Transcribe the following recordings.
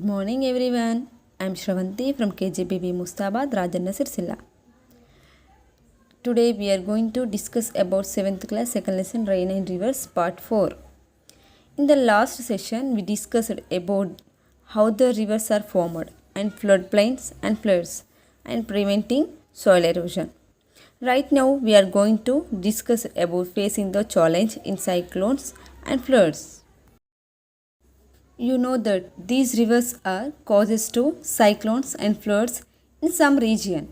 Good morning everyone. I am Shravanti from KJBB Mustabad, Rajanna Sirsilla. Today we are going to discuss about 7th class second lesson Rain and Rivers part 4. In the last session we discussed about how the rivers are formed and floodplains and floods and preventing soil erosion. Right now we are going to discuss about facing the challenge in cyclones and floods. You know that these rivers are causes to cyclones and floods in some region.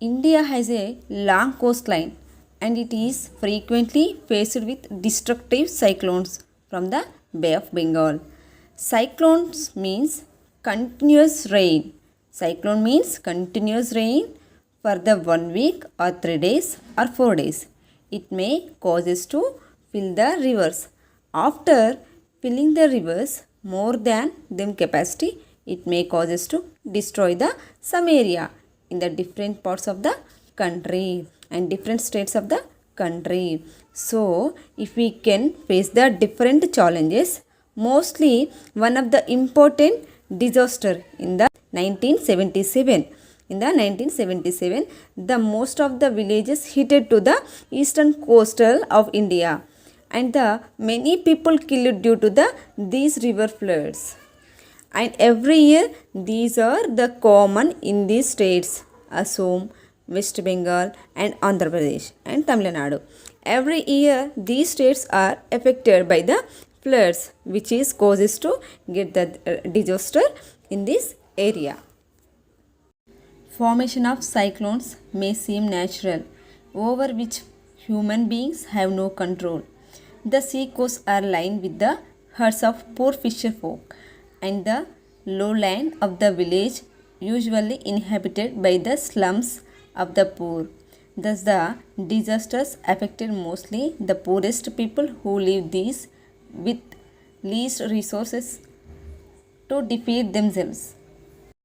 India has a long coastline and it is frequently faced with destructive cyclones from the Bay of Bengal. Cyclones means continuous rain. Cyclone means continuous rain for the 1 week or 3 days or 4 days. It may causes to fill the rivers. After filling the rivers more than them capacity, it may causes to destroy the some area in the different parts of the country and different states of the country. So if we can face the different challenges, mostly one of the important disaster in the 1977. In the 1977, the most of the villages hit to the eastern coastal of India and the many people killed due to these river floods. And every year these are the common in these states Assam, West Bengal and Andhra Pradesh and Tamil Nadu. Every year these states are affected by the floods which is causes to get the disaster in this area. Formation of cyclones may seem natural, over which human beings have no control. The sea coasts are lined with the huts of poor fisher folk, and the lowland of the village usually inhabited by the slums of the poor. Thus, the disasters affected mostly the poorest people who live these with least resources to defeat themselves.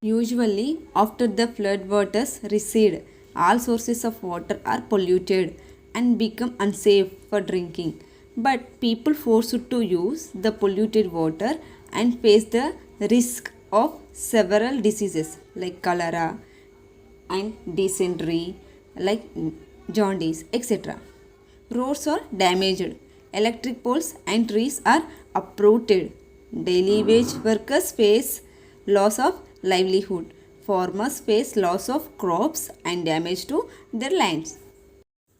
Usually, after the flood waters recede, all sources of water are polluted and become unsafe for drinking. But people forced to use the polluted water and face the risk of several diseases like cholera and dysentery, like jaundice, etc. Roads are damaged, electric poles and trees are uprooted. Daily wage workers face loss of livelihood. Farmers face loss of crops and damage to their lands.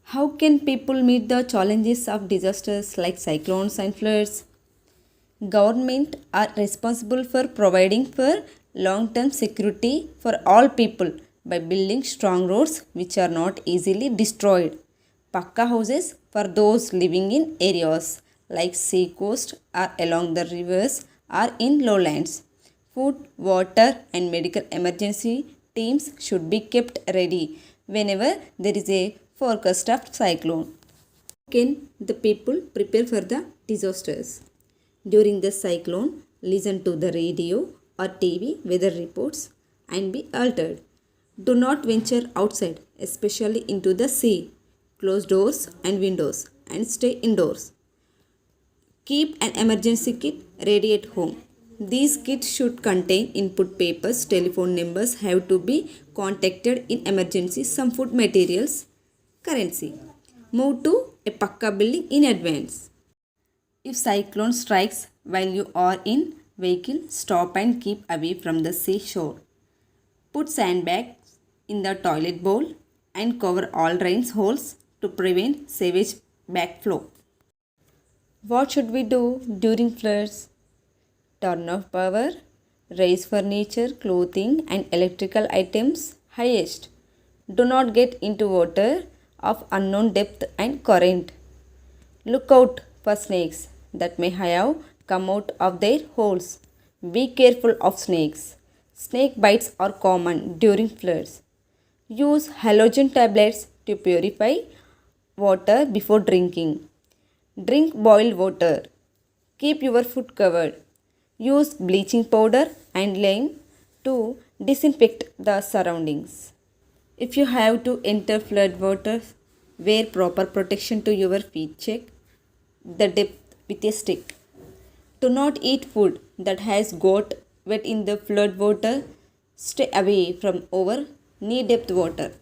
How can people meet the challenges of disasters like cyclones and floods? Government are responsible for providing for long-term security for all people by building strong roads which are not easily destroyed. Pakka houses for those living in areas like sea coast or along the rivers or in lowlands. Food, water and medical emergency teams should be kept ready whenever there is a forecast of cyclone. Can the people prepare for the disasters? During the cyclone, listen to the radio or TV weather reports and be altered. Do not venture outside, especially into the sea. Close doors and windows and stay indoors. Keep an emergency kit ready at home. These kits should contain input papers, telephone numbers have to be contacted in emergency, some food materials, currency. Move to a Pakka building in advance. If cyclone strikes while you are in vehicle, stop and keep away from the seashore. Put sandbags in the toilet bowl and cover all drains holes to prevent sewage backflow. What should we do during floods? Turn off power, raise furniture, clothing and electrical items highest. Do not get into water of unknown depth and current. Look out for snakes that may have come out of their holes. Be careful of snakes. Snake bites are common during floods. Use halogen tablets to purify water before drinking. Drink boiled water. Keep your food covered. Use bleaching powder and lime to disinfect the surroundings. If you have to enter flood water, wear proper protection to your feet. Check the depth with a stick. Do not eat food that has got wet in the flood water. Stay away from over knee depth water.